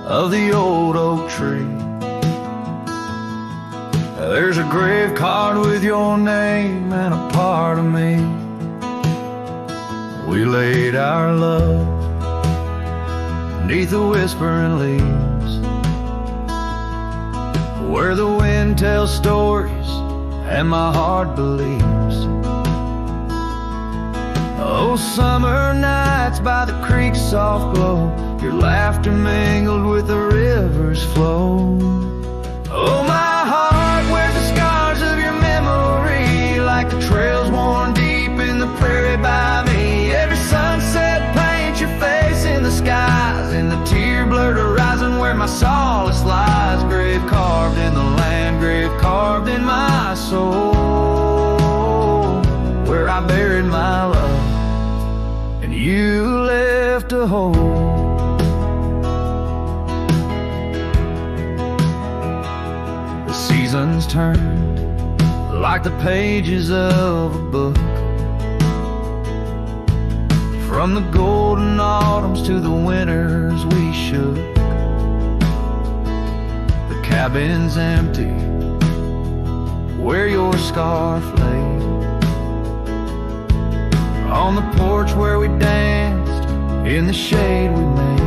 of the old oak tree. There's a grave card with your name and a part of me. We laid our love beneath the whispering leaves, where the wind tells stories and my heart believes. Oh, summer nights by the creek's soft glow, your laughter mingled with the river's flow. Oh, my heart wears the scars of your memory, like the trails worn deep in the prairie by me. Every sunset paints your face in the skies, in the tear-blurred horizon where my solace lies. Grave carved in the land, grave carved in my soul, where I buried my love and you left a hole. The seasons turned like the pages of a book, from the golden autumns to the winters we shook. The cabin's empty where your scarf lay, on the porch where we danced in the shade we made.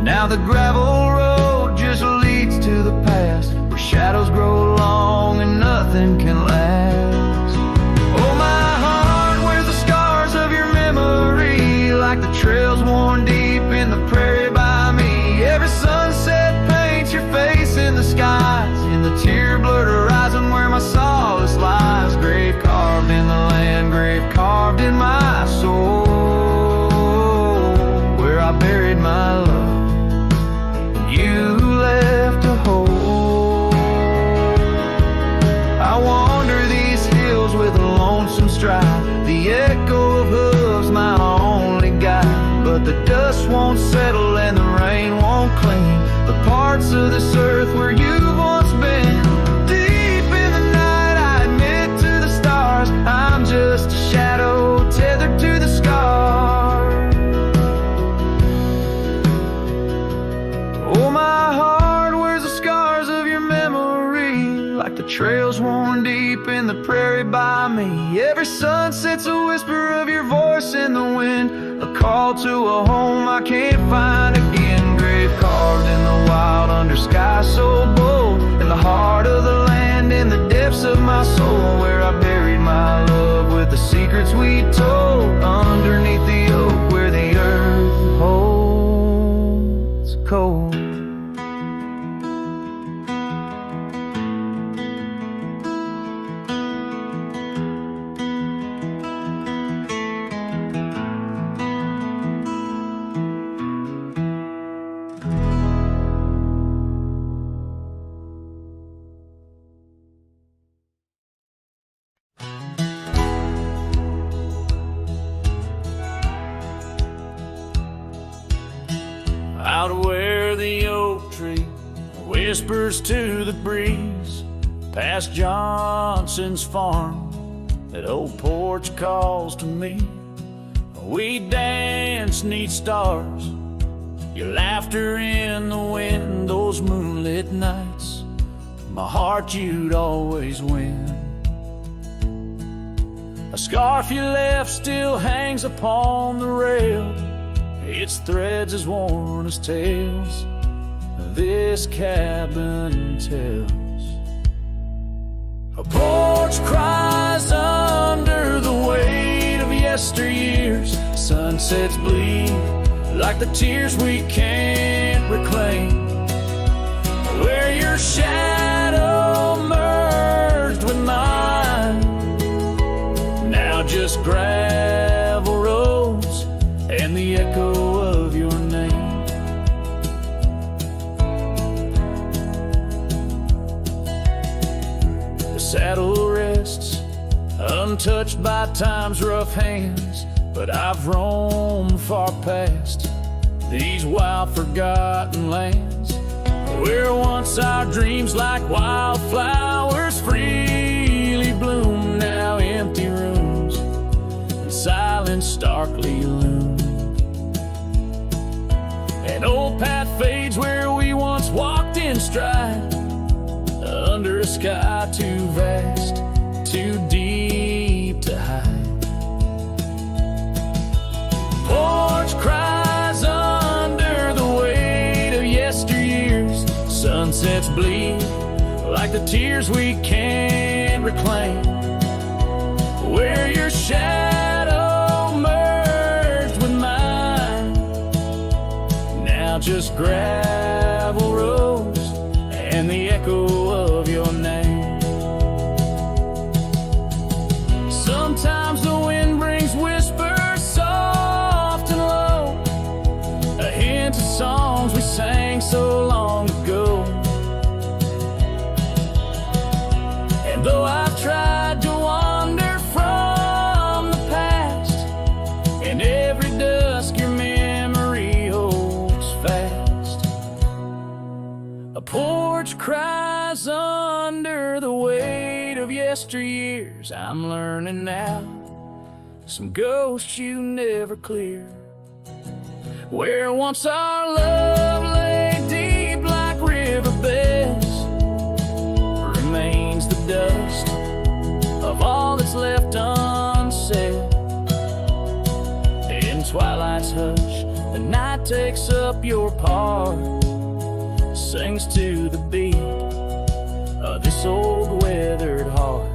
Now the gravel road just leads to the past, where shadows grow long and nothing can last. Oh, my heart wears the scars of your memory, like the trails worn deep in the prairie by me. Every sunset paints your face in the skies, in the tear-blurred horizon where my solace lies. Grave carved in the land, grave carved in my soul, where I buried my love and you left a hole. I wander these hills with a lonesome stride, the echo of hooves my only guide. But the dust won't settle and the rain won't clean the parts of this earth where you've once been. Deep in the night I admit to the stars, I'm just a shadow tethered to the scar. Oh, my heart wears the scars of your memory, like the trails worn deep in the prairie by me. Every sunset's a whisper of your voice in the wind, a call to a home I can't find again. Grave carved in the wild under sky so bold, in the heart of the land, in the depths of my soul, where I buried my love with the secrets we told, underneath the oak where the earth holds cold. Out where the oak tree whispers to the breeze, past Johnson's farm, that old porch calls to me. We dance 'neath stars, your laughter in the wind, those moonlit nights, my heart you'd always win. A scarf you left still hangs upon the rail, its threads as worn as tales this cabin tells. A porch cries under the weight of yesteryears, sunsets bleed like the tears we can't reclaim, where your shadow merged with mine, now just gravel roads and the echo of your name. The saddle rests untouched by time's rough hands, but I've roamed far past these wild forgotten lands, where once our dreams like wildflowers freely bloom, now empty rooms and silence starkly loom. An old path fades where we once walked in stride, under a sky too vast, too deep to hide. Porch cries under the weight of yesteryears. Sunsets bleed like the tears we can't reclaim. Where your shadow merged with mine, now just gravel roads and the echo of your name. Sometimes the wind brings whispers soft and low, a hint of songs we sang so long ago. And though I've tried to wander from the past, in every dusk your memory holds fast. A porch cries under the weight of yesteryears. I'm learning now, some ghosts you never clear. Where once our love lay deep like riverbeds, remains the dust of all that's left unsaid. In twilight's hush, the night takes up your part, sings to the beat of this old weathered heart.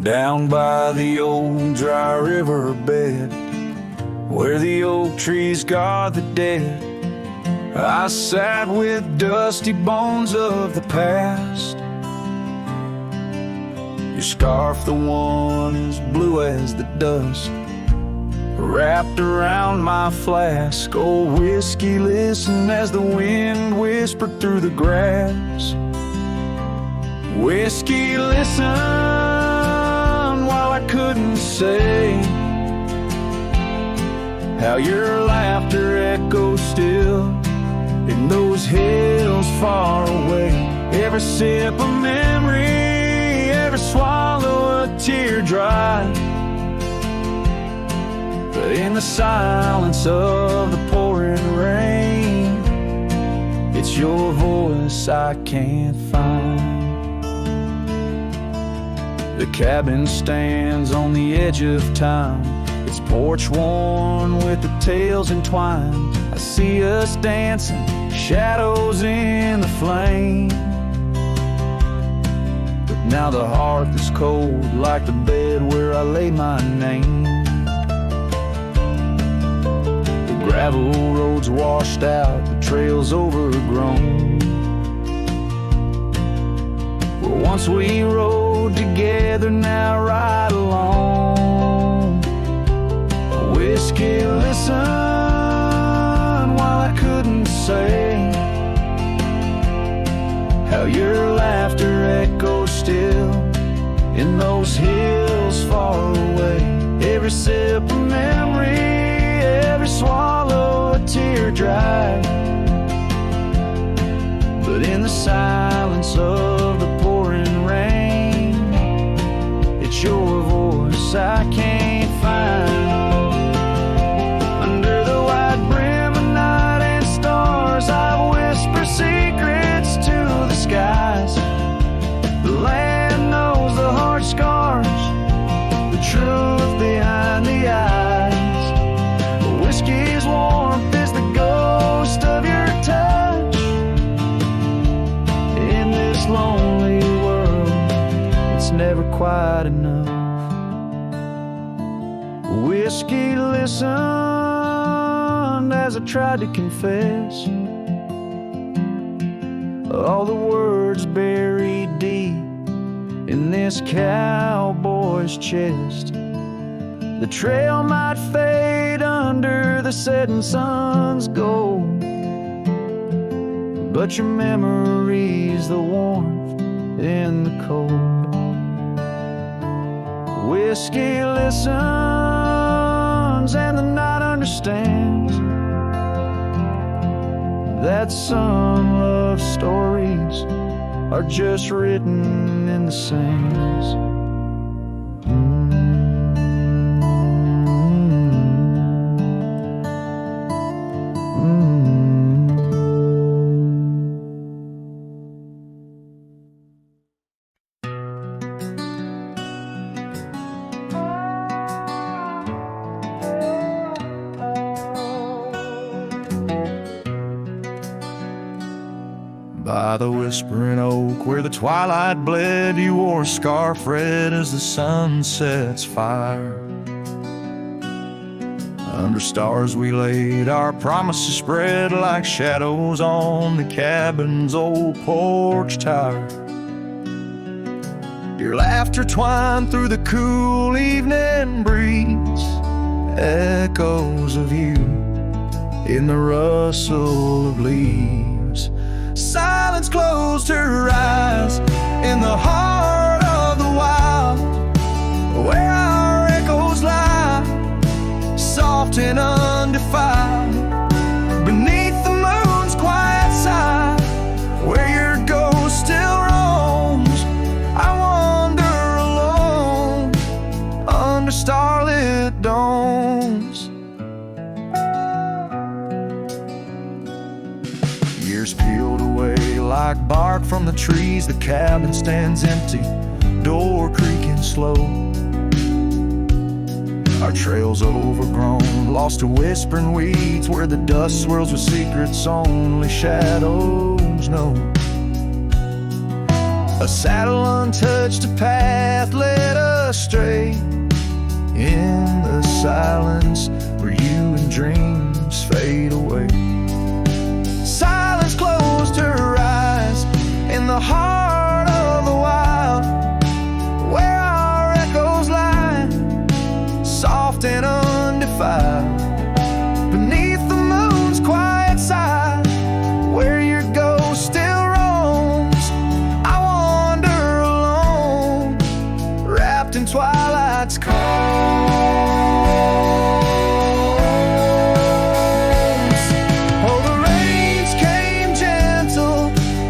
Down by the old dry river bed, where the oak trees guard the dead, I sat with dusty bones of the past. Your scarf, the one as blue as the dust, wrapped around my flask. Old whiskey, listen as the wind whispered through the grass. Whiskey, listen while I couldn't say how your laughter echoes still in those hills far away. Every sip of memory, every swallow a tear dry, but in the silence of the pouring rain, it's your voice I can't find. The cabin stands on the edge of time, its porch worn with the tales entwined. I see us dancing, shadows in the flame, but now the hearth is cold like the bed where I lay my name. The gravel roads washed out, the trails overgrown, where once we rode together, now ride alone. Whiskey, listen while I couldn't say how your laughter echoes still in those hills far away. Every sip of memory, every swallow a tear dry, but in the silence of the pouring rain, it's your voice I can't find. Under the white brim of night and stars, I whisper secrets to the skies. The land knows the heart scars, the truth behind the eyes. Whiskey's warmth is the ghost of your touch in this lonely world. It's never quite enough. Whiskey listened as I tried to confess all the words buried deep in this cowboy's chest. The trail might fade under the setting sun's gold, but your memory's the warmth in the cold. Whiskey listens and the night understands that some love stories are just written in the sands. By the whispering oak where the twilight bled, you wore a scarf red as the sun sets fire. Under stars we laid, our promises spread like shadows on the cabin's old porch tower. Your laughter twined through the cool evening breeze, echoes of you in the rustle of leaves. Silence closed her eyes in the heart of the wild, where our echoes lie, soft and undefiled, beneath the moon's quiet side, where your ghost still roams. I wander alone under starlit domes. Years peeled away like bark from the trees, the cabin stands empty, door creaking slow. Our trails overgrown, lost to whispering weeds, where the dust swirls with secrets only shadows know. A saddle untouched, a path led us stray in the silence where you and dreams fade away. Silence closed her eyes in the heart of the wild, where our echoes lie, soft and undefiled, beneath the moon's quiet side, where your ghost still roams. I wander alone, wrapped in twilight's calm.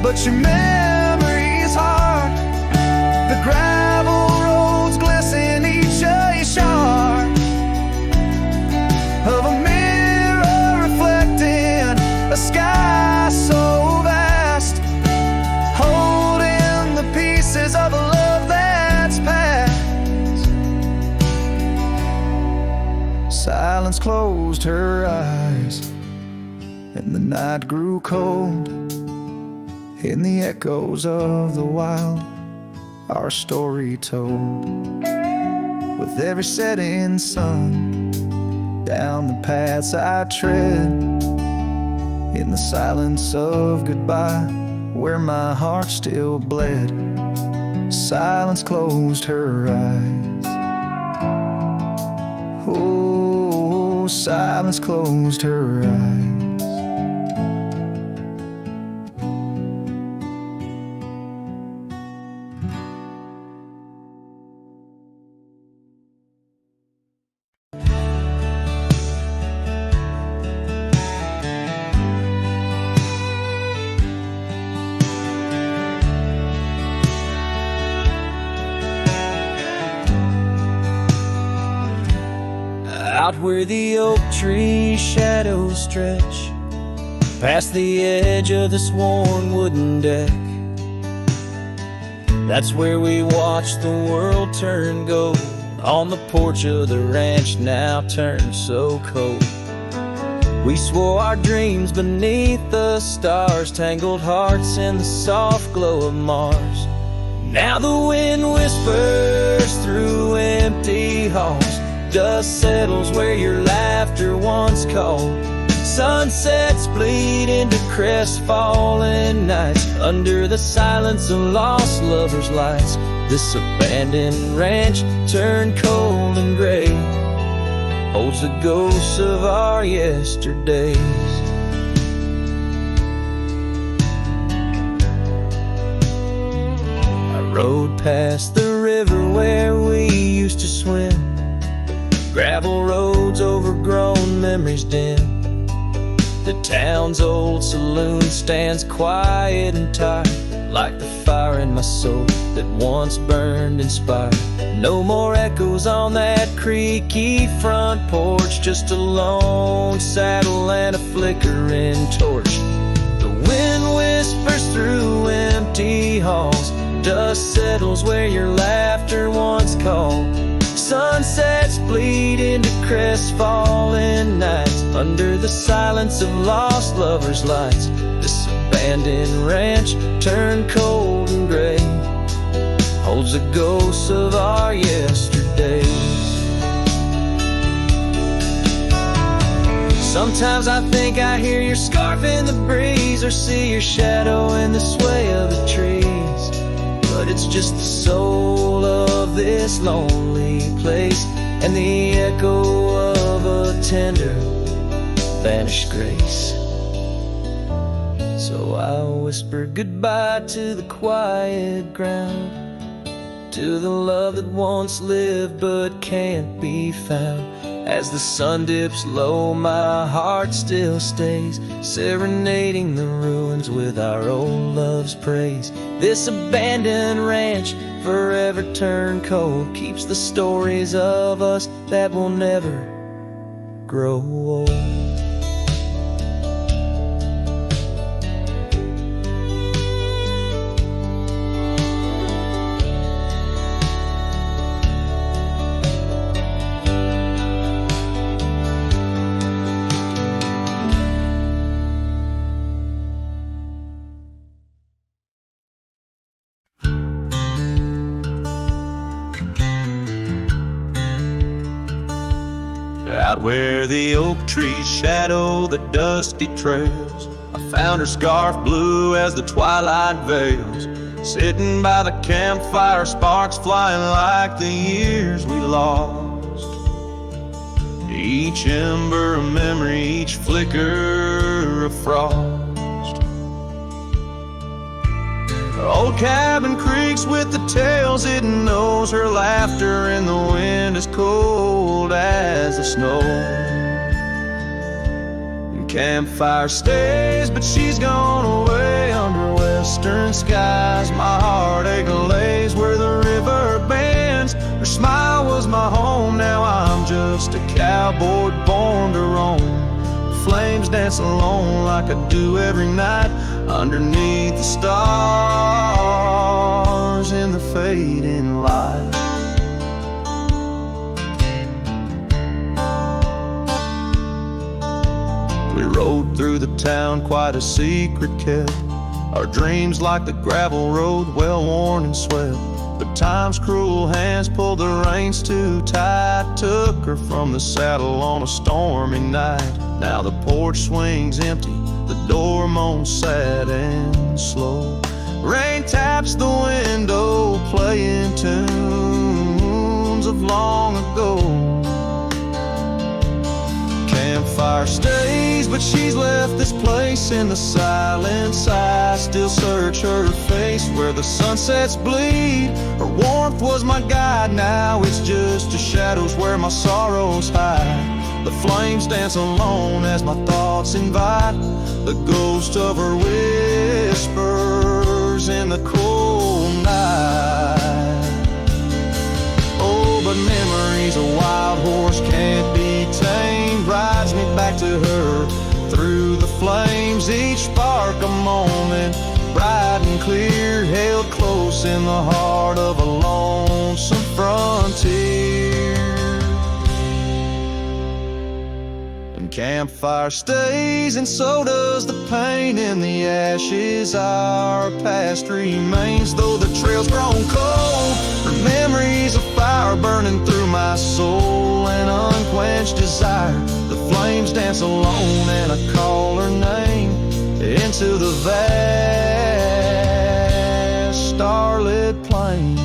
But your memory's hard. The gravel roads glisten, each a shard of a mirror reflecting a sky so vast, holding the pieces of a love that's past. Silence closed her eyes, and the night grew cold. In the echoes of the wild, our story told. With every setting sun, down the paths I tread, in the silence of goodbye, where my heart still bled. Silence closed her eyes. Oh, silence closed her eyes. Out where the oak tree shadows stretch, past the edge of this worn wooden deck, that's where we watch the world turn gold, on the porch of the ranch now turned so cold. We swore our dreams beneath the stars, tangled hearts in the soft glow of Mars. Now the wind whispers through empty halls, dust settles where your laughter once called. Sunsets bleed into crestfallen nights, under the silence of lost lovers' lights. This abandoned ranch turned cold and gray holds the ghosts of our yesterdays. rode past the river where we used to swim. Gravel roads overgrown, memories dim. The town's old saloon stands quiet and tired, like the fire in my soul that once burned inspired. No more echoes on that creaky front porch, just a lone saddle and a flickering torch. The wind whispers through empty halls, dust settles where your laughter once called. Sunsets bleed into crestfallen nights, under the silence of lost lovers' lights. This abandoned ranch turned cold and gray holds the ghosts of our yesterdays. Sometimes I think I hear your scarf in the breeze, or see your shadow in the sway of the trees. But it's just the soul of this lonely place, and the echo of a tender vanished grace. So I whispered goodbye to the quiet ground, to the love that once lived but can't be found. As the sun dips low, my heart still stays, serenading the ruins with our old love's praise. This abandoned ranch, forever turned cold, keeps the stories of us that will never grow old. Out where the oak trees shadow the dusty trails, I found her scarf blue as the twilight veils. Sitting by the campfire, sparks flying like the years we lost. Each ember a memory, each flicker a frost. Her old cabin creaks with the tales it knows, her laughter in the wind is cold as the snow. And campfire stays, but she's gone away under western skies. My heartache lays where the river bends. Her smile was my home, now I'm just a cowboy born to roam. Flames dance alone like I do every night, underneath the stars in the fading light. We rode through the town, quite a secret kept. Our dreams like the gravel road, well worn and swept. But time's cruel hands pulled the reins too tight, took her from the saddle on a stormy night. Now the porch swings empty, the door moans sad and slow. Rain taps the window, playing tunes of long ago. Campfire stays, but she's left this place in the silence. I still search her face where the sunsets bleed. Her warmth was my guide, now it's just the shadows where my sorrows hide. The flames dance alone as my thoughts invite the ghost of her whispers in the cold night. Oh, but memories a wild horse can't be tamed, rides me back to her through the flames. Each spark a moment, bright and clear, held close in the heart of a lonesome frontier. Campfire stays, and so does the pain in the ashes. Our past remains, though the trail's grown cold. Her memories of fire burning through my soul, an unquenched desire. The flames dance alone, and I call her name into the vast starlit plain.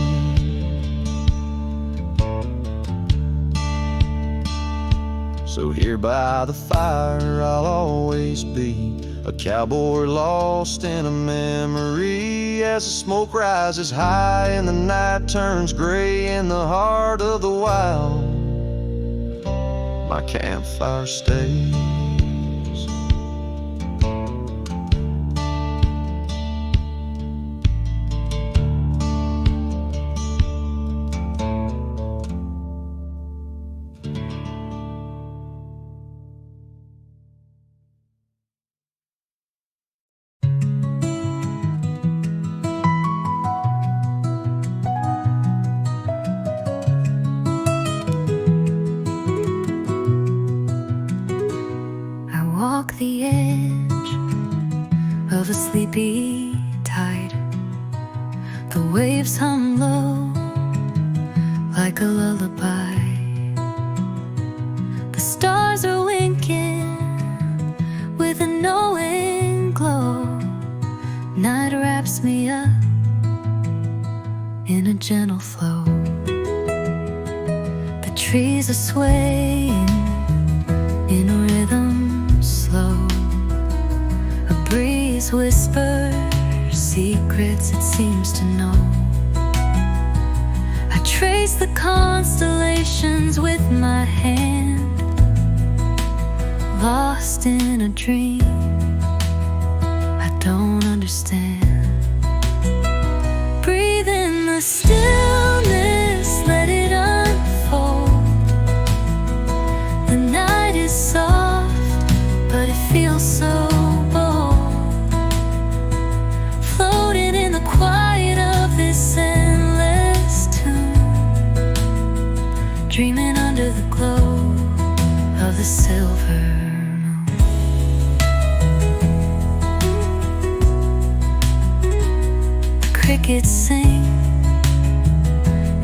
So here by the fire I'll always be, a cowboy lost in a memory as the smoke rises high and the night turns gray in the heart of the wild, my campfire stays. The edge of a sleepy tide, the waves hum low like a lullaby. The stars are winking with a knowing glow. Night wraps me up in a gentle flow. The trees are swaying in a rhythm slow. A breeze whispers secrets it seems to know. I trace the constellations with my hand, lost in a dream I don't understand. Breathe in the stillness, let it unfold. The night is soft, but it feels so bold, floating in the quiet of this endless tune, dreaming under the glow of the silver moon. The crickets sing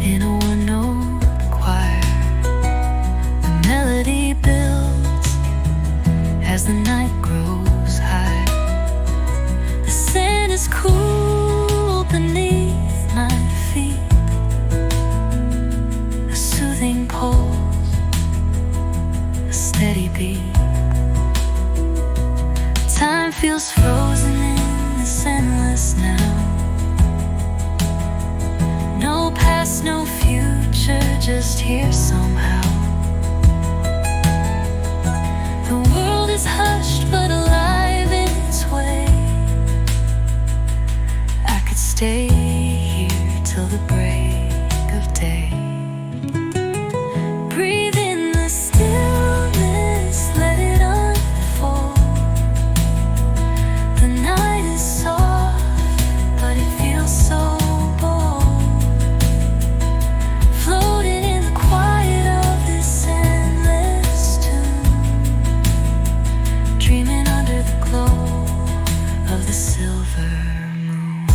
in a one-note choir. The melody builds as the night grows high. The sand is cool beneath my feet. A soothing pulse, a steady beat. Time feels frozen in this endless now. No past, no future, just here somehow. The world is hushed but alive in its way. I could stay here till the break of day. Breathe in the stillness, let it unfold. The night is soft, but it feels so bold, floating in the quiet of this endless tune, dreaming under the glow of the silver moon.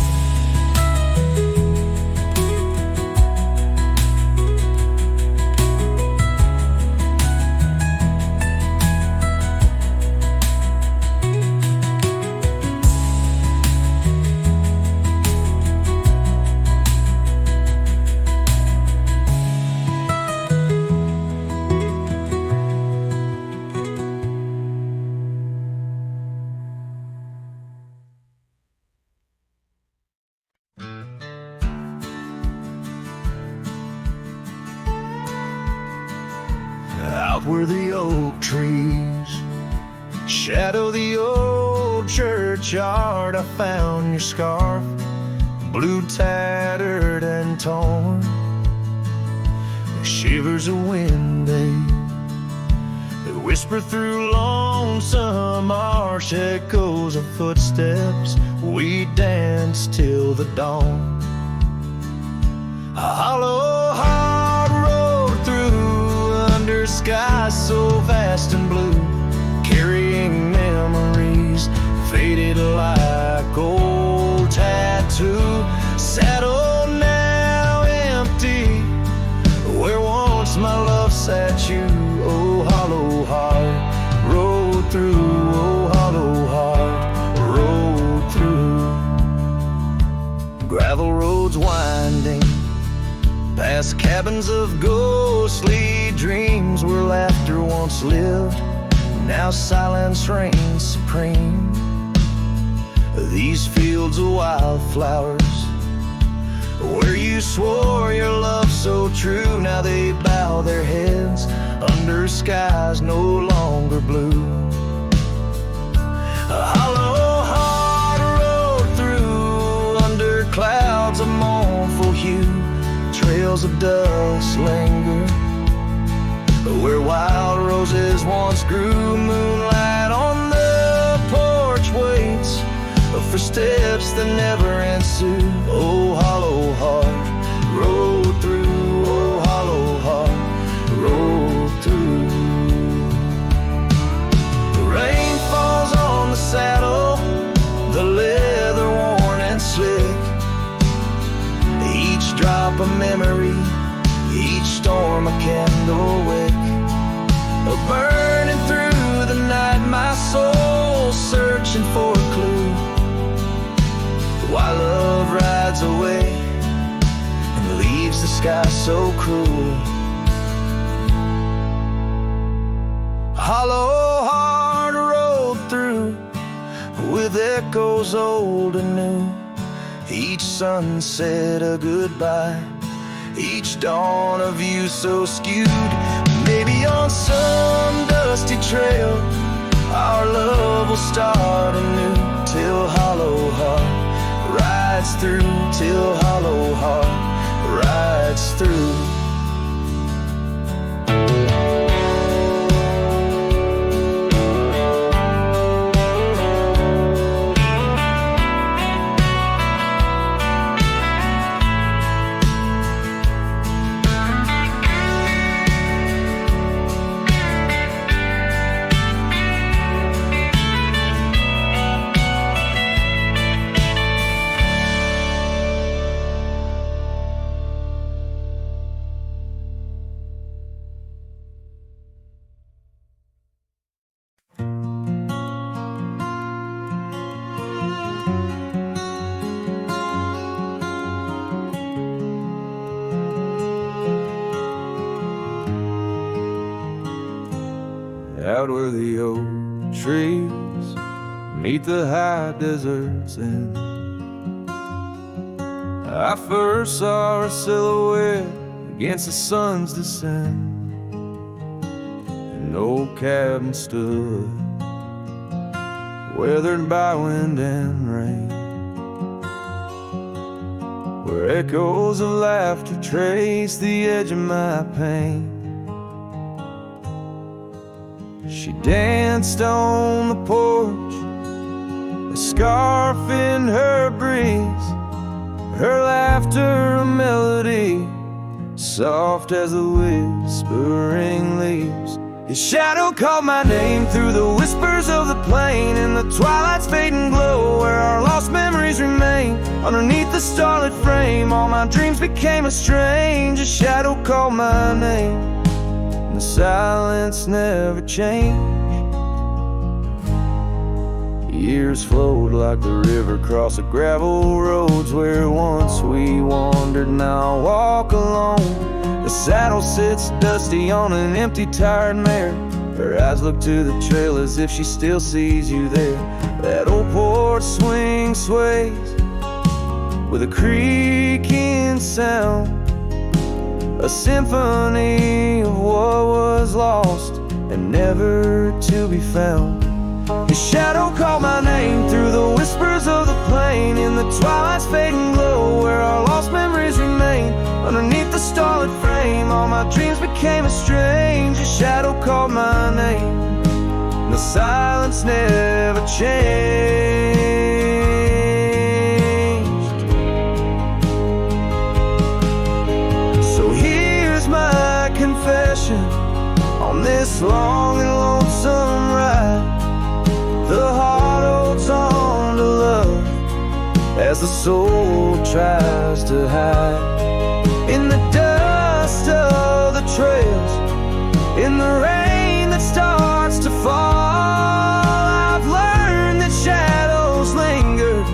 Out where the oak trees shadow the old churchyard, I found your scarf, blue, tattered and torn. The shivers of wind, they whisper through lonesome marsh, echoes of footsteps. We dance till the dawn. A hollow heart road through under skies so vast and blue, carrying memories faded like old tattoo. Saddle now empty, where once my love sat you. Oh, hollow heart rode through, oh, hollow heart rode through. Gravel roads winding past cabins of ghostly dreams, where laughter once lived, now silence reigns supreme. these fields of wildflowers, where you swore your love so true. Now they bow their heads under skies no longer blue. A hollow heart rode through under clouds of mournful hue. Trails of dust linger where wild roses once grew. Moonlight on the porch waits for steps that never ensue. Oh, hollow heart rode through. Oh, hollow heart rode through. The rain falls on the saddle, the leather worn and slick. Each drop a memory, each storm a candle wick. Burning through the night, my soul searching for a clue. While love rides away and leaves the sky so cruel. Hollow heart rode through with echoes old and new. Each sunset a goodbye, each dawn a view so skewed. Maybe on some dusty trail our love will start anew. Till hollow heart rides through. Till hollow heart rides through. Out where the oak trees meet the high deserts end, I first saw her silhouette against the sun's descent. An old cabin stood, weathered by wind and rain, where echoes of laughter trace the edge of my pain. She danced on the porch, a scarf in her breeze, her laughter a melody, soft as the whispering leaves. His shadow called my name through the whispers of the plain, in the twilight's fading glow where our lost memories remain. Underneath the starlit frame, all my dreams became a strange. A shadow called my name, the silence never changed. Years flowed like the river across the gravel roads where once we wandered, now I walk alone. The saddle sits dusty on an empty, tired mare. Her eyes look to the trail as if she still sees you there. That old porch swing sways with a creaking sound, a symphony of what was lost and never to be found. His shadow called my name through the whispers of the plain, in the twilight's fading glow where our lost memories remain. Underneath the starlit frame, all my dreams became a strange. His shadow called my name, and the silence never changed. So here's my confession on this long and lonesome ride. The heart holds on to love as the soul tries to hide. In the dust of the trails, in the rain that starts to fall, I've learned that shadows linger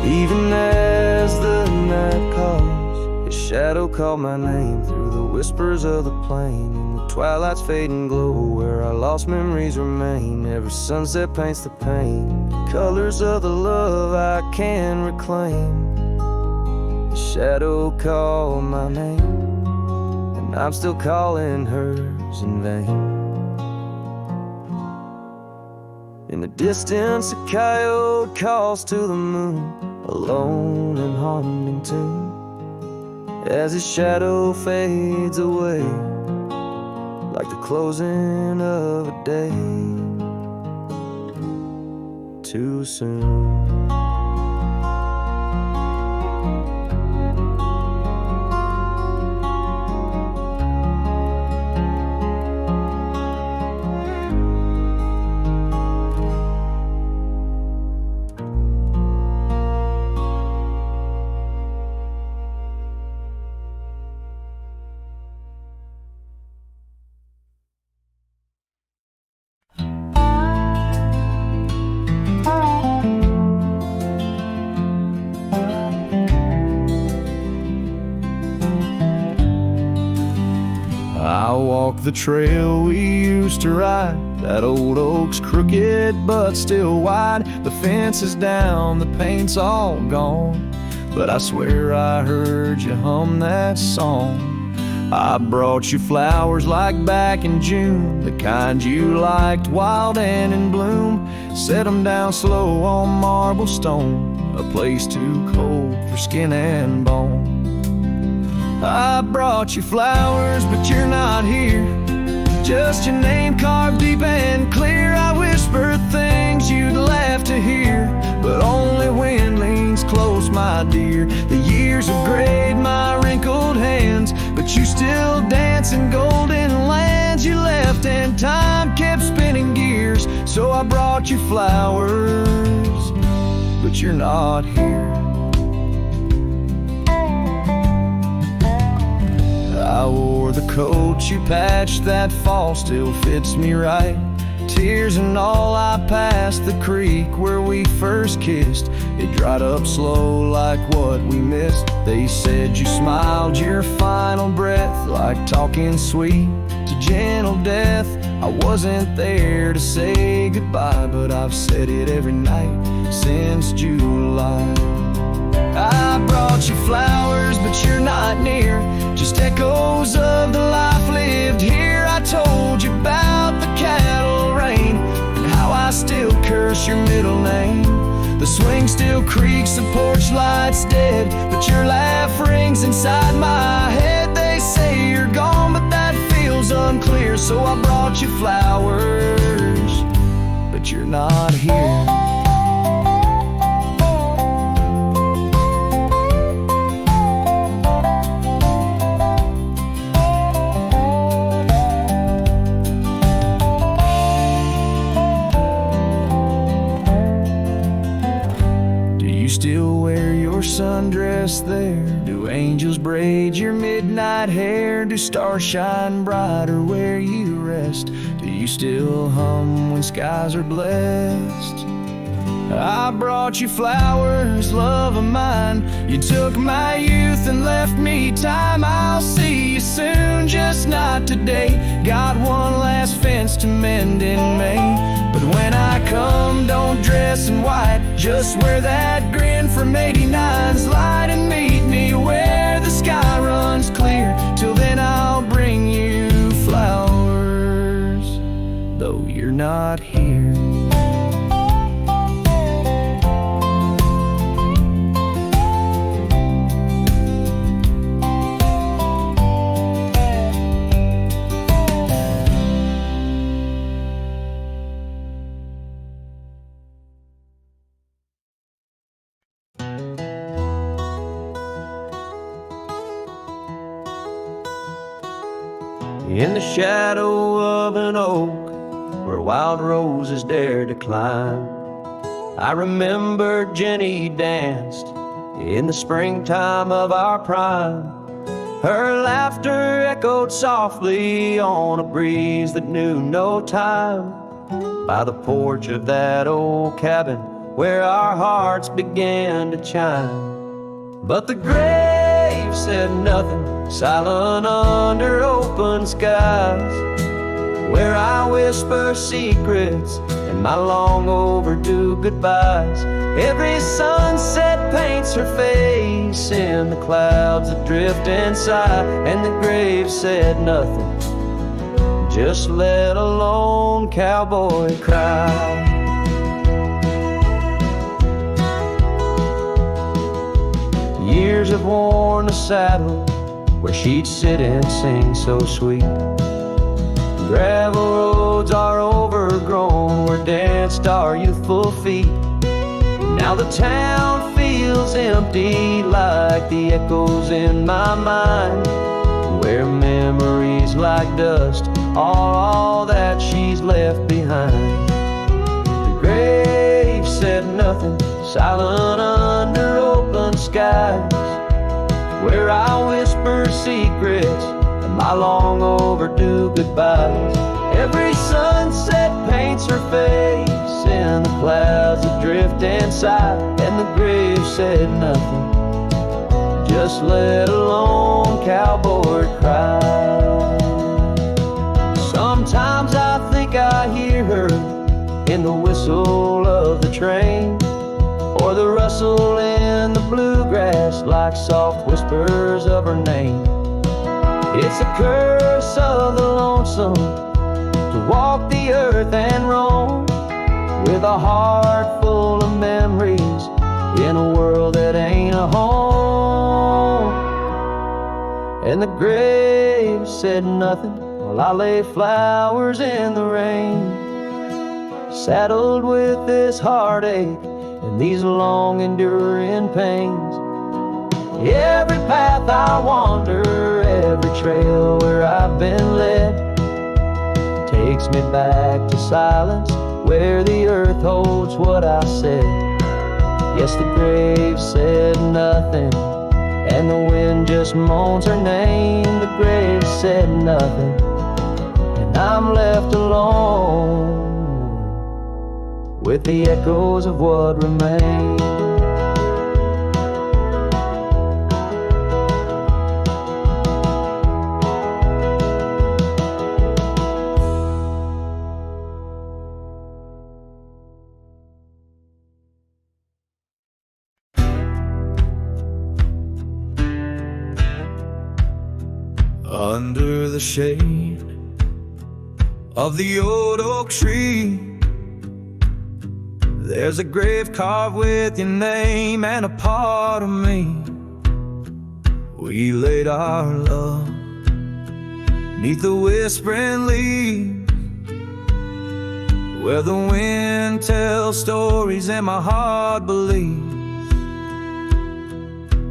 even as the night calls. His shadow called my name through the whispers of the plain. In the twilight's fading glow, where our lost memories remain. Every sunset paints the pain, the colors of the love I can reclaim. The shadow called my name, and I'm still calling hers in vain. In the distance, a coyote calls to the moon, a lone and haunting tune, as his shadow fades away, like the closing of a day too soon. The trail we used to ride, that old oak's crooked but still wide. The fence is down, the paint's all gone, but I swear I heard you hum that song. I brought you flowers like back in June, the kind you liked, wild and in bloom. Set them down slow on marble stone, a place too cold for skin and bone. I brought you flowers, but you're not here. Just your name carved deep and clear. I whisper things you'd laugh to hear, but only wind leans close, my dear. The years have grayed my wrinkled hands, but you still dance in golden lands you left, and time kept spinning gears. So I brought you flowers, but you're not here. I wore the coat you patched that fall, still fits me right. Tears and all, I passed the creek where we first kissed. It dried up slow like what we missed. They said you smiled your final breath, like talking sweet to gentle death. I wasn't there to say goodbye, but I've said it every night since July. I brought you flowers, but you're not near, just echoes of the life lived here. I told you about the cattle rain, and how I still curse your middle name. The swing still creaks, the porch light's dead, but your laugh rings inside my head. They say you're gone, but that feels unclear. So I brought you flowers, but you're not here. Still wear your sundress there? Do angels braid your midnight hair? Do stars shine brighter where you rest? Do you still hum when skies are blessed? I brought you flowers, love of mine. You took my youth and left me time. I'll see you soon, just not today. Got one last fence to mend in May. But when I come, don't dress in white. Just wear that grin from 89's light, and meet me where the sky runs clear. Till then I'll bring you flowers, though you're not here. In the shadow of an oak, where wild roses dare to climb, I remember Jenny danced in the springtime of our prime. Her laughter echoed softly on a breeze that knew no time, by the porch of that old cabin where our hearts began to chime. But the grave grave said nothing, silent under open skies, where I whisper secrets and my long overdue goodbyes. Every sunset paints her face in the clouds that drift inside, and the grave said nothing, just let a lone cowboy cry. Years have worn the saddle where she'd sit and sing so sweet. Gravel roads are overgrown where danced our youthful feet. Now the town feels empty like the echoes in my mind, where memories like dust are all that she's left behind. The grave said nothing, silent under open skies, where I whisper secrets and my long overdue goodbyes. Every sunset paints her face in the clouds that drift inside, and the grave said nothing, just let a lone cowboy cry. Sometimes I think I hear her in the whistle of the train, or the rustle in the bluegrass like soft whispers of her name. It's a curse of the lonesome to walk the earth and roam, with a heart full of memories in a world that ain't a home. And the grave said nothing while I lay flowers in the rain, saddled with this heartache and these long enduring pains. Every path I wander, every trail where I've been led, takes me back to silence where the earth holds what I said. Yes, the grave said nothing, and the wind just moans her name. The grave said nothing, and I'm left alone with the echoes of what remains. Under the shade of the old oak tree, there's a grave carved with your name and a part of me. We laid our love 'neath the whispering leaves, where the wind tells stories and my heart believes.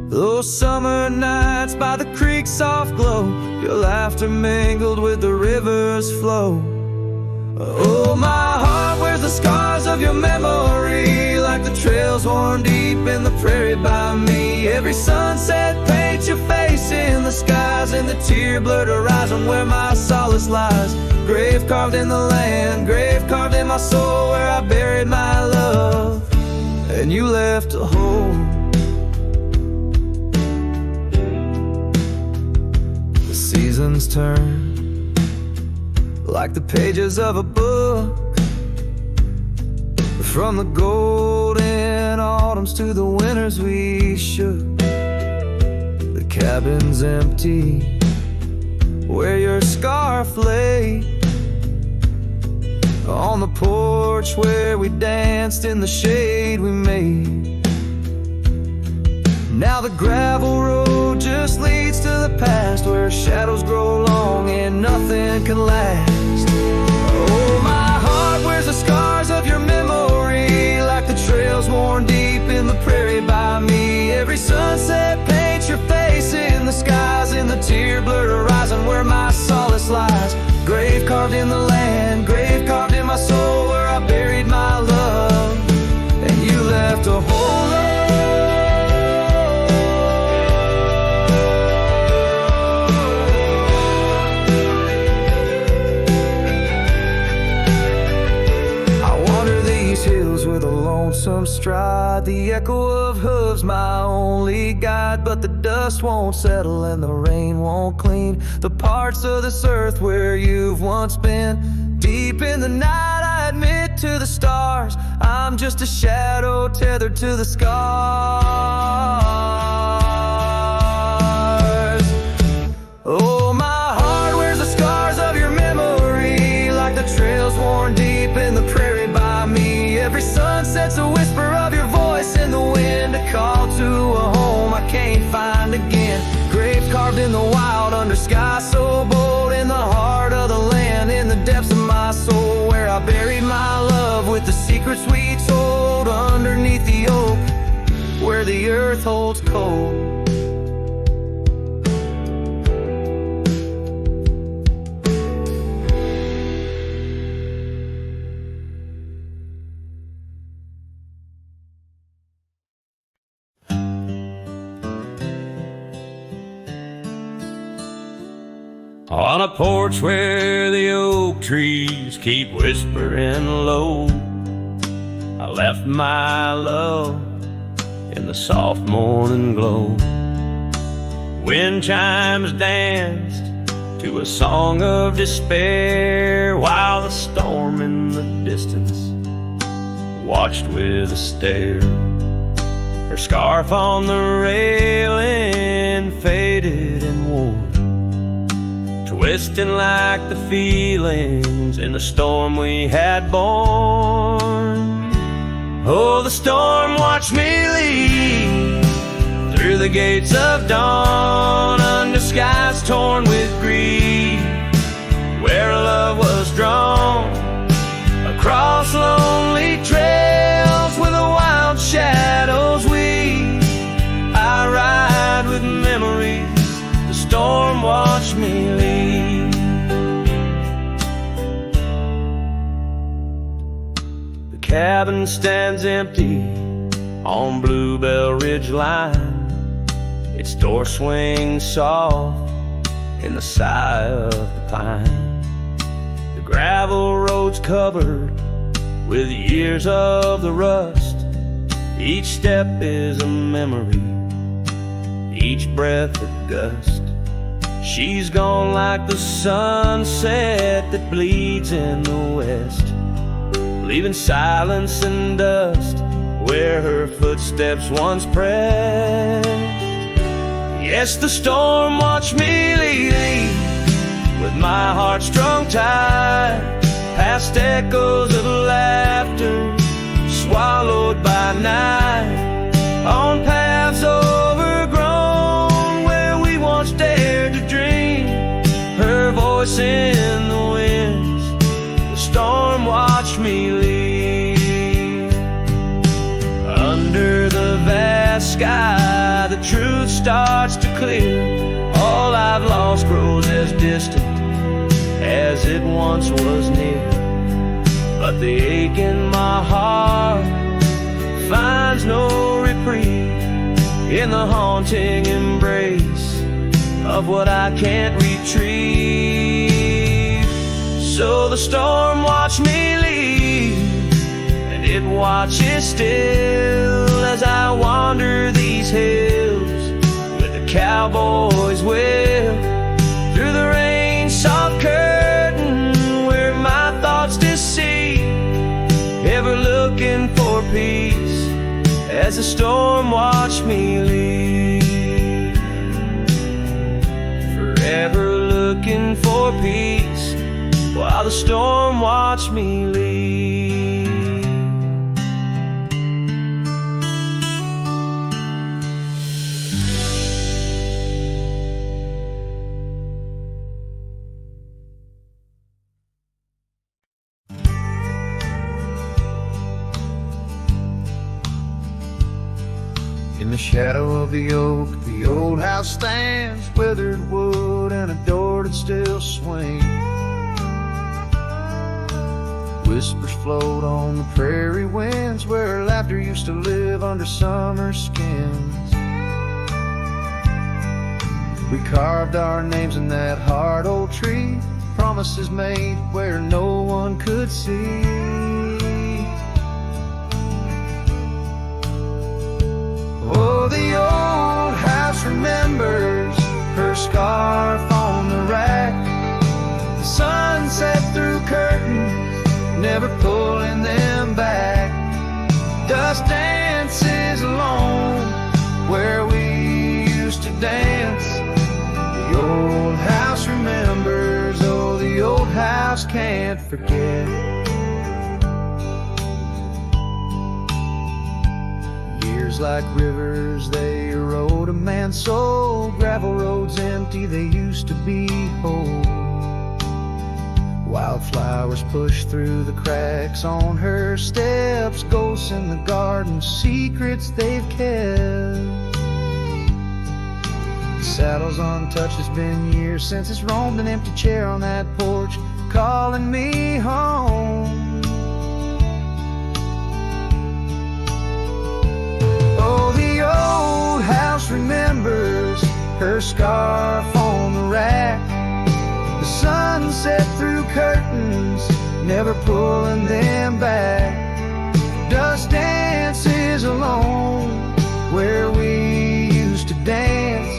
Those summer nights by the creek's soft glow, your laughter mingled with the river's flow. Oh, my heart wears the scars of your memory, like the trails worn deep in the prairie by me. Every sunset paints your face in the skies, and the tear-blurred horizon where my solace lies. Grave carved in the land, grave carved in my soul, where I buried my love, and you left a hole. The seasons turn like the pages of a book, from the golden autumns to the winters we shook. The cabin's empty where your scarf lay, on the porch where we danced in the shade we made. Now the gravel road just leads to the past, where shadows grow long and nothing can last. Oh, my heart wears the scars of your memory, like the trails worn deep in the prairie by me. Every sunset paints your face in the skies, in the tear-blurred horizon where my solace lies. Grave carved in the land, grave carved in my soul, where I buried my love, and you left a hole. Hills with a lonesome stride got the echo of hooves, my only guide. But the dust won't settle and the rain won't clean the parts of this earth where you've once been. Deep in the night I admit to the stars, I'm just a shadow tethered to the scars. Oh, my heart wears the scars of your memory, like the trails worn deep in the prairie by me. Every sunset's a whisper of your voice in the wind, a call to a home I can't find again. Graves carved in the wild under sky so bold, in the heart of the land, in the depths of my soul, where I buried my love with the secrets we told underneath the oak, where the earth holds cold. On a porch where the oak trees keep whispering low, I left my love in the soft morning glow. Wind chimes danced to a song of despair, while the storm in the distance watched with a stare. Her scarf on the railing faded and wore, twisting like the feelings in the storm we had born. Oh, the storm watched me leave through the gates of dawn, under skies torn with grief, where love was drawn, across lonely trails where the wild shadows weave. I ride with memories, the storm watched me leave. The cabin stands empty on Bluebell Ridge line, its door swings soft in the sigh of the pine. The gravel road's covered with years of the rust, each step is a memory, each breath a gust. She's gone like the sunset that bleeds in the west, leaving silence and dust where her footsteps once pressed. Yes, the storm watched me leave with my heart strung tight, past echoes of laughter swallowed by night, on paths overgrown where we once dared to dream. Her voice in the winds, the storm watched me leave. Under the vast sky, the truth starts to clear. All I've lost grows as distant as it once was near, but the ache in my heart finds no reprieve in the haunting embrace of what I can't retrieve. So the storm watched me leave, and it watches still as I wander these hills with the cowboy's will, through the rain soft curtain where my thoughts deceive, ever looking for peace as the storm watched me leave. Forever looking for peace while the storm watched me leave. In the shadow of the oak, the old house stands, weathered wood and a door that still swings. Whispers float on the prairie winds, where laughter used to live under summer skins. We carved our names in that hard old tree, promises made where no one could see. the old house remembers her scarf on the rack. The sunset through curtains, never pulling them back. Dust dances alone where we used to dance. The old house remembers, oh, the old house can't forget. Years like rivers, they erode a man's soul. Gravel roads empty, they used to be whole. Wildflowers push through the cracks on her steps. Ghosts in the garden, secrets they've kept. The saddle's untouched, it's been years since it's roamed. An empty chair on that porch, calling me home. Oh, the old house remembers her scarf on the rack. The sunset through curtains, never pulling them back. Dust dances alone where we used to dance.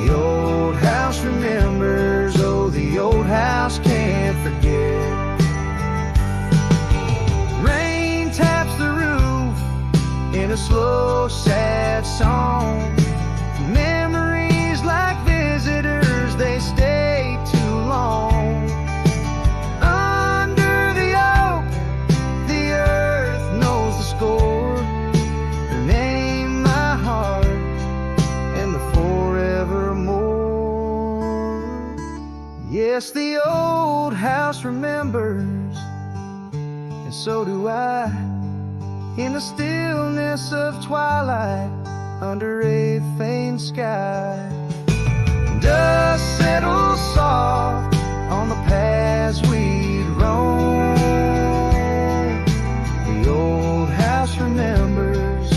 The old house remembers, oh, the old house can't forget. Rain taps the roof in a slow, sad song. Memories like visitors, they stay too long. Under the oak, the earth knows the score. Her name, my heart, and the forevermore. Yes, the old house remembers, and so do I. In the stillness of twilight, under a faint sky, dust settles soft on the paths we'd roam. The old house remembers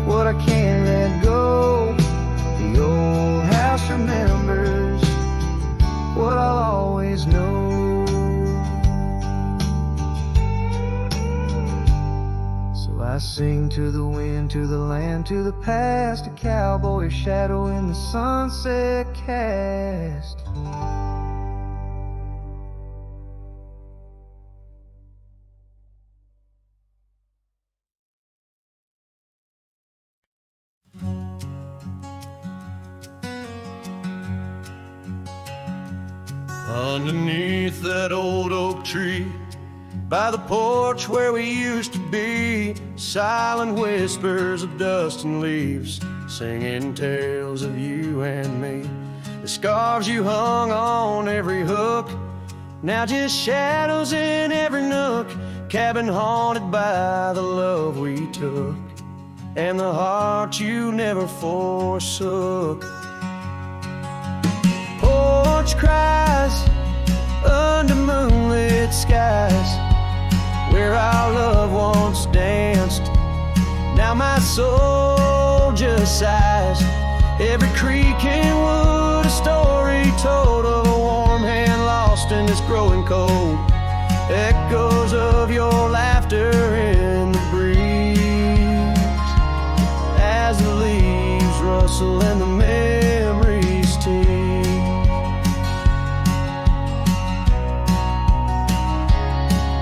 what I can't let go. The old house remembers what I'll always know. So I sing to the wind, to the land, to the past, a cowboy shadow in the sunset cast. Underneath that old oak tree, by the porch where we used to be, silent whispers of dust and leaves, singing tales of you and me. The scarves you hung on every hook, now just shadows in every nook. Cabin haunted by the love we took, and the heart you never forsook. Porch cries under moonlit skies, where our love once danced. Now my soul just sighs. Every creek and wood, a story told of a warm hand lost in this growing cold. Echoes of your laughter in the breeze, as the leaves rustle and the memories tease.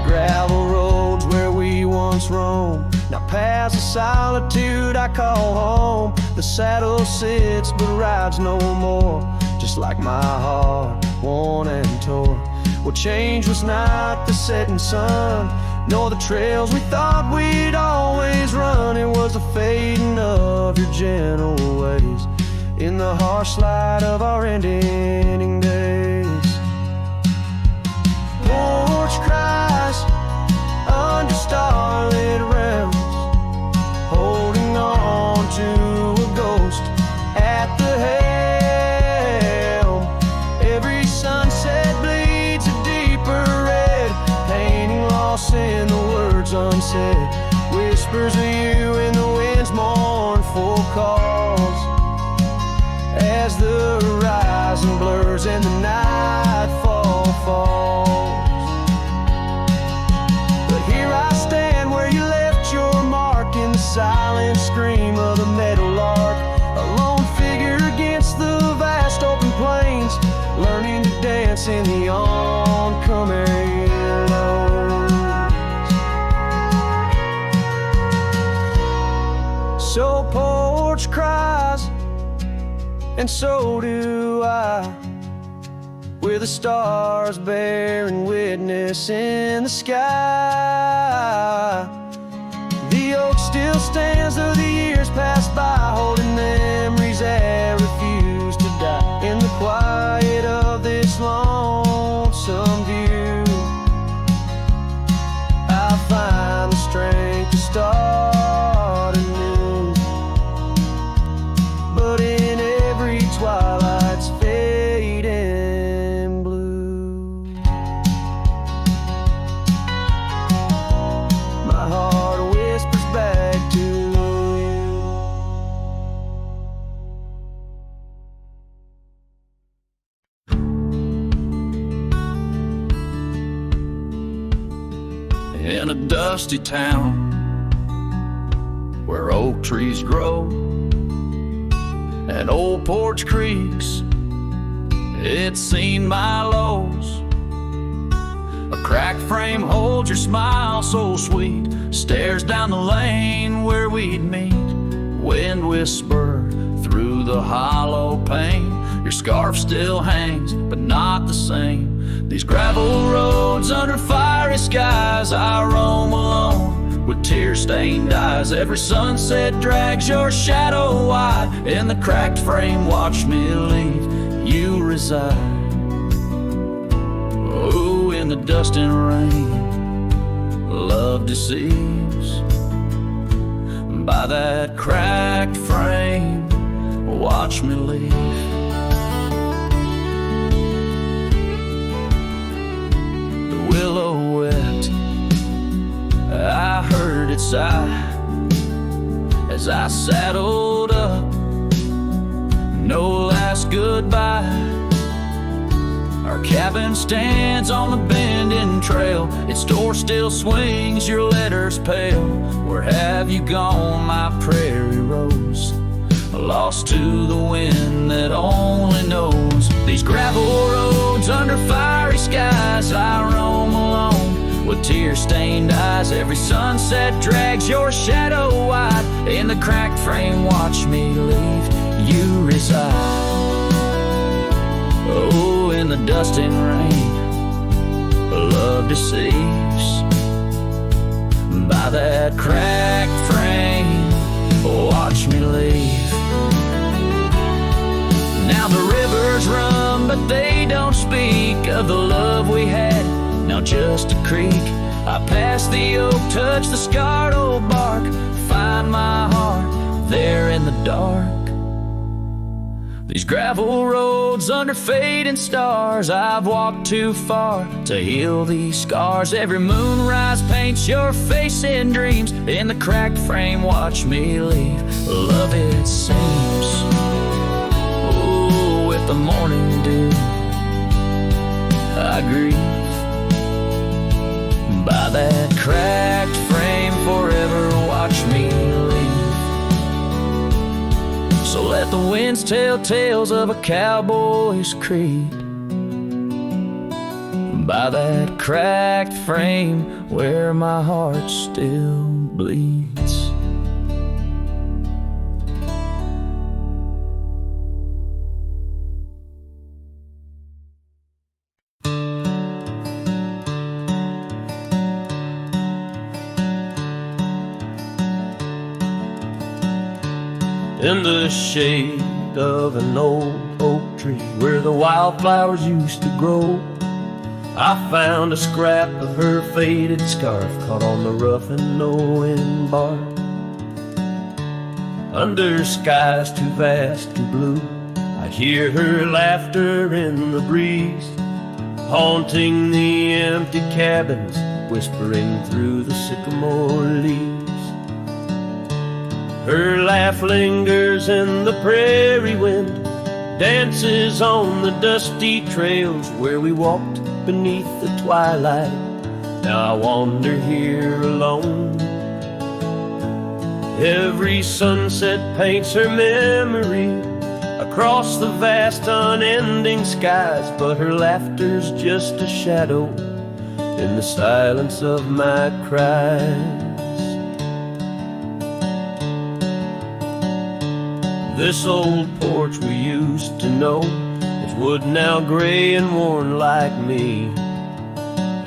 Gravel roads where we once roamed, now paths of solitude I call home. The saddle sits but rides no more, just like my heart, worn and torn. What changed was not the setting sun, nor the trails we thought we'd always run. It was the fading of your gentle ways in the harsh light of our ending days. Porch cries under starlit realms, holding on to a ghost at the helm. Every sunset bleeds a deeper red, painting loss in the words unsaid. Whispers of you in the wind's mournful calls, as the horizon blurs and the nightfall falls. But here I stand where you left your mark, in the silent scream of the meadow and so do I. We're the stars bearing witness in the sky. The oak still stands though the years pass by, holding memories that refuse to die. In the quiet of this lonesome view, I find the strength to start anew. But in every twilight's fading blue, my heart whispers back to you. In a dusty town where oak trees grow and old Porch creaks, it's seen my lows. A cracked frame holds your smile so sweet, stares down the lane where we'd meet. Wind whisper through the hollow pane, your scarf still hangs, but not the same. These gravel roads under fiery skies, I roam alone with tear-stained eyes. Every sunset drags your shadow wide. In the cracked frame, watch me leave, you reside. Oh, in the dust and rain, love deceives. By that cracked frame, watch me leave. Willow wept, I heard it sigh as I saddled up. No last goodbye. Our cabin stands on the bending trail, its door still swings, your letters pale. Where have you gone, my prairie rose? Lost to the wind that only knows. These gravel roads under fiery skies, I roam alone with tear-stained eyes. Every sunset drags your shadow wide. In the cracked frame, watch me leave, you reside. Oh, in the dust and rain, love deceives. By that cracked frame, watch me leave. Now the rivers run, but they don't speak of the love we had, now just a creek. I pass the oak, touch the scarred old bark, find my heart there in the dark. These gravel roads under fading stars, I've walked too far to heal these scars. Every moonrise paints your face in dreams. In the cracked frame, watch me leave, love it seems. Oh, with the morning dew, I grieve. By that cracked frame, forever watch me leave. So let the winds tell tales of a cowboy's creed. By that cracked frame where my heart still bleeds. In the shade of an old oak tree where the wildflowers used to grow, I found a scrap of her faded scarf caught on the rough and knowing bark. Under skies too vast and blue, I hear her laughter in the breeze, haunting the empty cabins, whispering through the sycamore leaves. Her laugh lingers in the prairie wind, dances on the dusty trails where we walked beneath the twilight. Now I wander here alone. Every sunset paints her memory across the vast unending skies, but her laughter's just a shadow in the silence of my cries. This old porch we used to know is wood now gray and worn like me.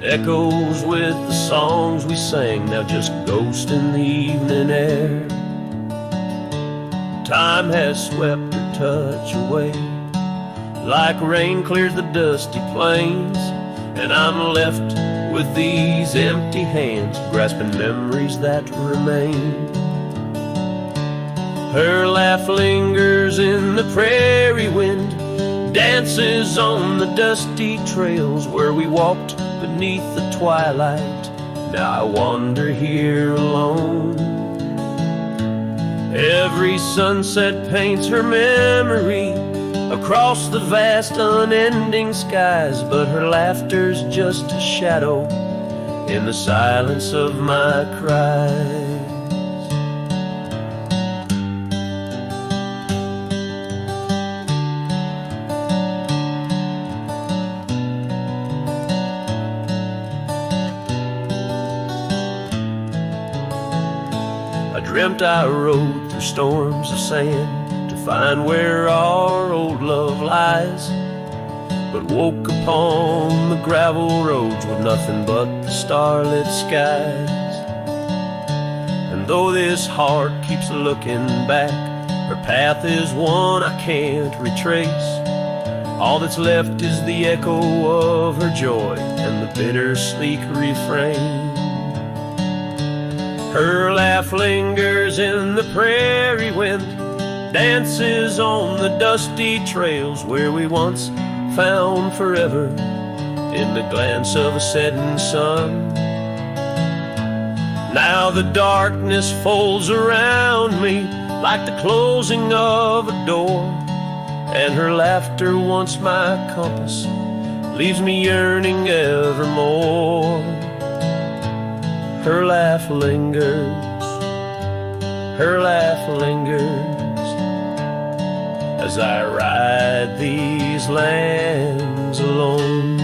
Echoes with the songs we sang, now just ghost in the evening air. Time has swept her touch away, like rain clears the dusty plains, and I'm left with these empty hands, grasping memories that remain. Her laugh lingers in the prairie wind, dances on the dusty trails where we walked beneath the twilight. Now I wander here alone. Every sunset paints her memory across the vast unending skies, but her laughter's just a shadow in the silence of my cries. I dreamt I rode through storms of sand to find where our old love lies, but woke upon the gravel roads with nothing but the starlit skies. And though this heart keeps looking back, her path is one I can't retrace. All that's left is the echo of her joy and the bittersweet refrain. Her laugh lingers in the prairie wind, dances on the dusty trails where we once found forever in the glance of a setting sun. Now the darkness folds around me like the closing of a door, and her laughter, once my compass, leaves me yearning evermore. Her laugh lingers, her laugh lingers, as I ride these lands alone.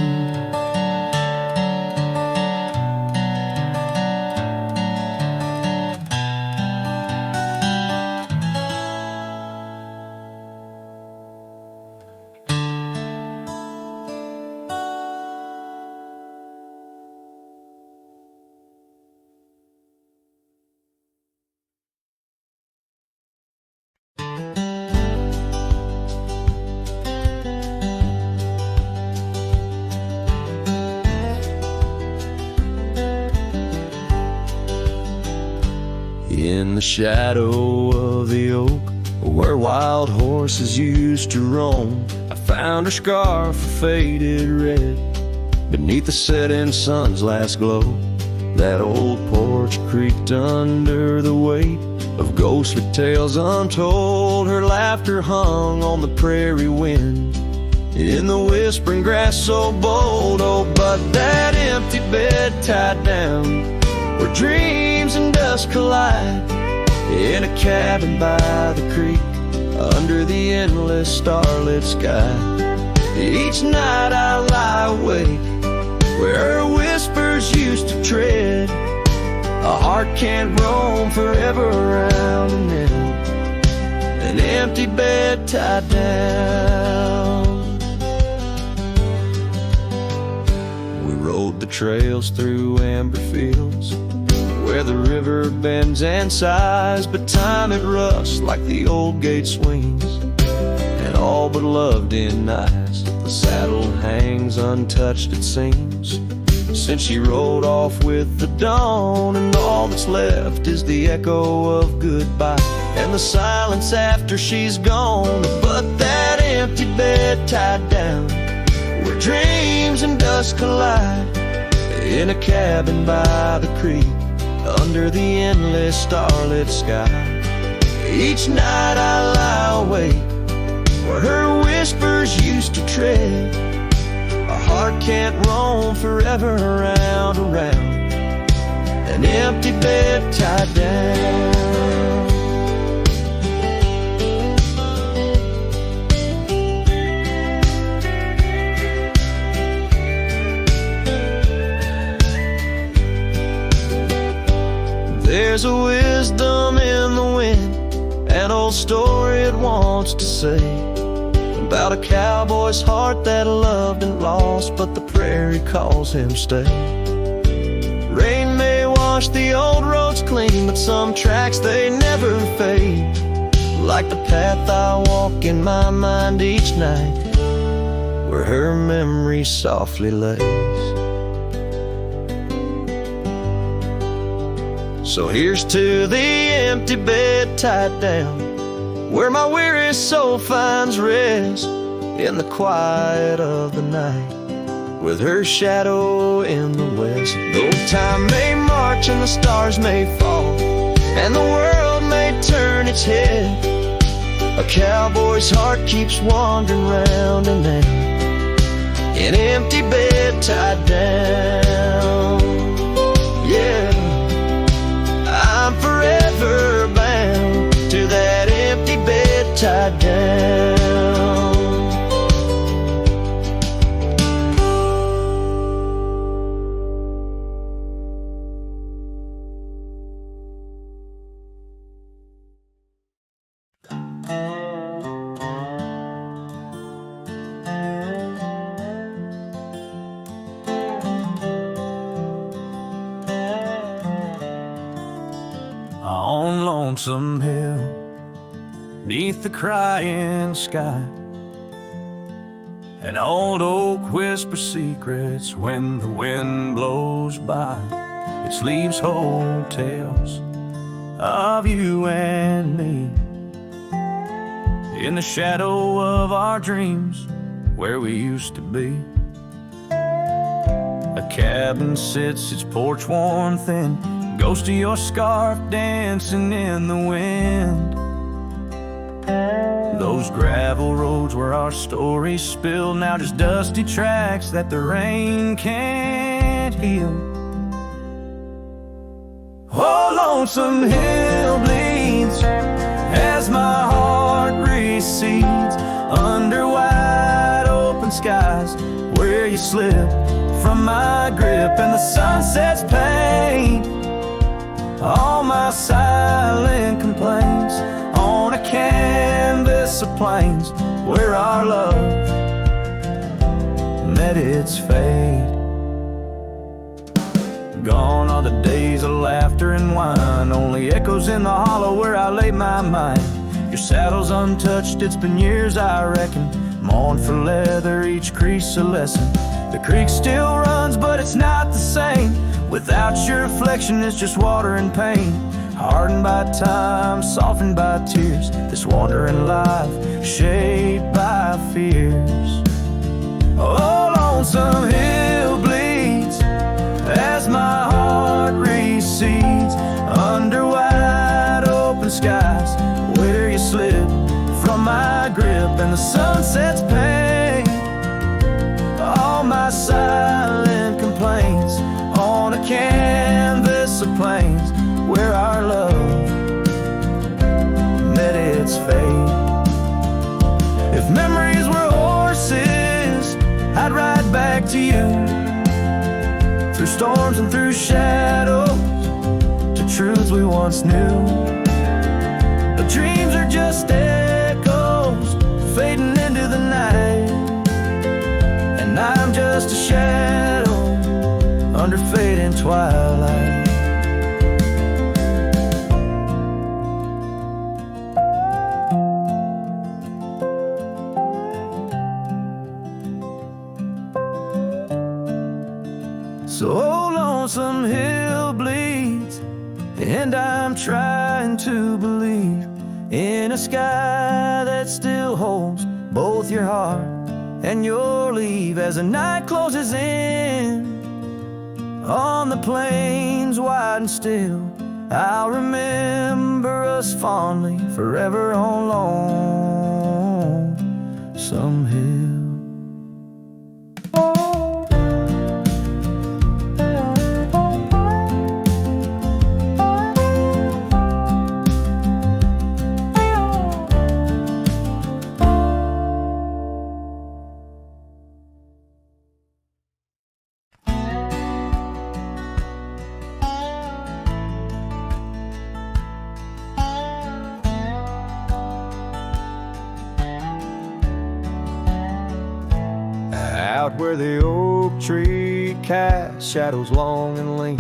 In the shadow of the oak, where wild horses used to roam, I found her scarf of faded red beneath the setting sun's last glow. That old porch creaked under the weight of ghostly tales untold. Her laughter hung on the prairie wind in the whispering grass so bold. Oh, but that empty bed tied down where dreams and dust collide, in a cabin by the creek under the endless starlit sky. Each night I lie awake where her whispers used to tread. A heart can't roam forever around and in an empty bed tied down. We rode the trails through amber fields where the river bends and sighs, but time it rusts like the old gate swings, and all but love denies. The saddle hangs untouched, it seems, since she rode off with the dawn, and all that's left is the echo of goodbye and the silence after she's gone. But that empty bed tied down where dreams and dust collide, in a cabin by the creek under the endless starlit sky. Each night I lie awake where her whispers used to tread. A heart can't roam forever around and round, an empty bed tied down. There's a wisdom in the wind an old story it wants to say about a cowboy's heart that loved and lost, but the prairie calls him stay. Rain may wash the old roads clean, but some tracks they never fade. Like the path I walk in my mind each night, where her memory softly lays. So here's to the empty bed tied down, where my weary soul finds rest in the quiet of the night, with her shadow in the west. Though time may march and the stars may fall, and the world may turn its head, a cowboy's heart keeps wandering round and round, an empty bed tied down. Yeah, I'm forever bound to that empty bed tied down. On Lonesome Hill, neath the crying sky, an old oak whispers secrets when the wind blows by. Its leaves hold tales of you and me, in the shadow of our dreams, where we used to be. A cabin sits, its porch worn thin, ghost of your scarf dancing in the wind. Those gravel roads where our stories spilled, now just dusty tracks that the rain can't heal. Oh, Lonesome Hill bleeds as my heart recedes under wide open skies, where you slip from my grip and the sunset's pain. All my silent complaints on a canvas of plains, where our love met its fate. Gone are the days of laughter and wine, only echoes in the hollow where I lay my mind. Your saddle's untouched, it's been years I reckon, mourn for leather, each crease a lesson. The creek still runs, but it's not the same. Without your reflection, it's just water and pain. Hardened by time, softened by tears, this wandering life shaped by fears. Oh, Lonesome Hill bleeds as my heart recedes under wide open skies, where you slip from my grip and the sunset's pain. All my silent complaints on a canvas of plains, where our love met its fate. If memories were horses, I'd ride back to you, through storms and through shadows, to truths we once knew. But dreams are just echoes fading into the night, and I'm just a shadow under fading twilight. So Lonesome Hill bleeds, and I'm trying to believe in a sky that still holds both your heart and your leave. As the night closes in on the plains wide and still, I'll remember us fondly forever on Lonesome Hill. out where the oak tree casts shadows long and lean,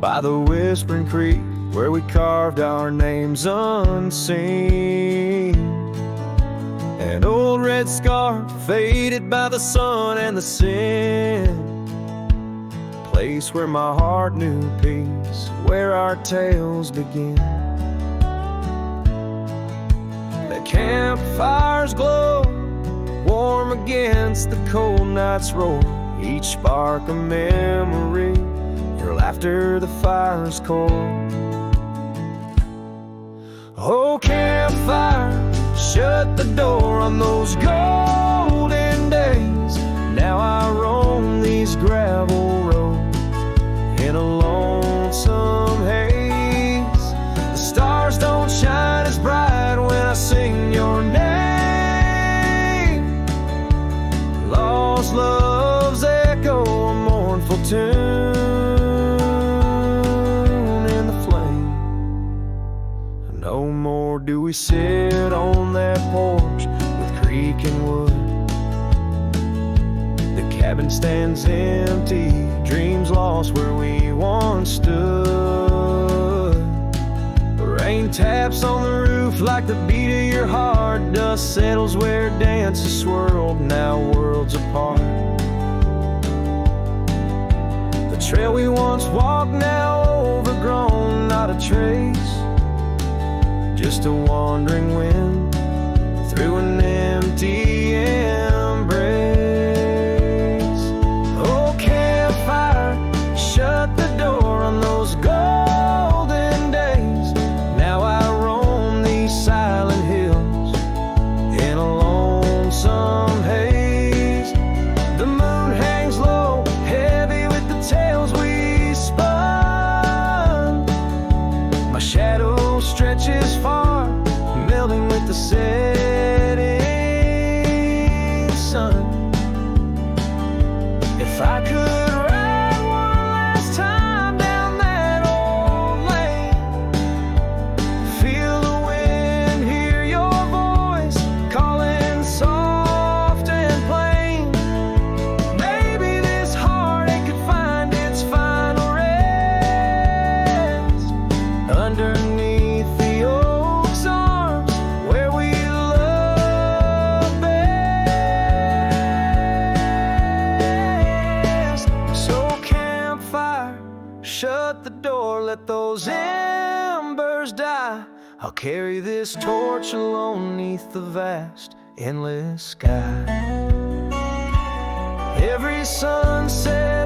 by the whispering creek where we carved our names unseen. An old red scarf faded by the sun and the sin, place where my heart knew peace, where our tales begin. The campfire's glow, warm against the cold night's roar, each spark a memory, your laughter the fire's core. Oh, campfire, shut the door on those golden days. Now I roam these gravel roads in a lonesome haze. The stars don't shine as bright when I sing your name. Lost love's echo, a mournful tune in the flame. No more do we sit on that porch with creek and wood. The cabin stands empty, dreams lost where we once stood. The rain taps on the roof like the beat of your heart. Dust settles where dances swirled, now worlds apart. The trail we once walked, now overgrown, not a trace, just a wandering wind through an empty embrace. Oh, campfire, shut the door on those golden days. Now I roam these silent hills in a lonesome haze. The moon hangs low, heavy with the tales we spun. My shadow stretches far, melting with the setting sun. If I could ride one last time down that old lane, feel the wind, hear your voice calling soft and plain, maybe this heartache could find its final rest underneath the oak's arms where we love best. So campfire, shut the door, let those embers die. I'll carry this torch alone neath the vast, endless sky. Every sunset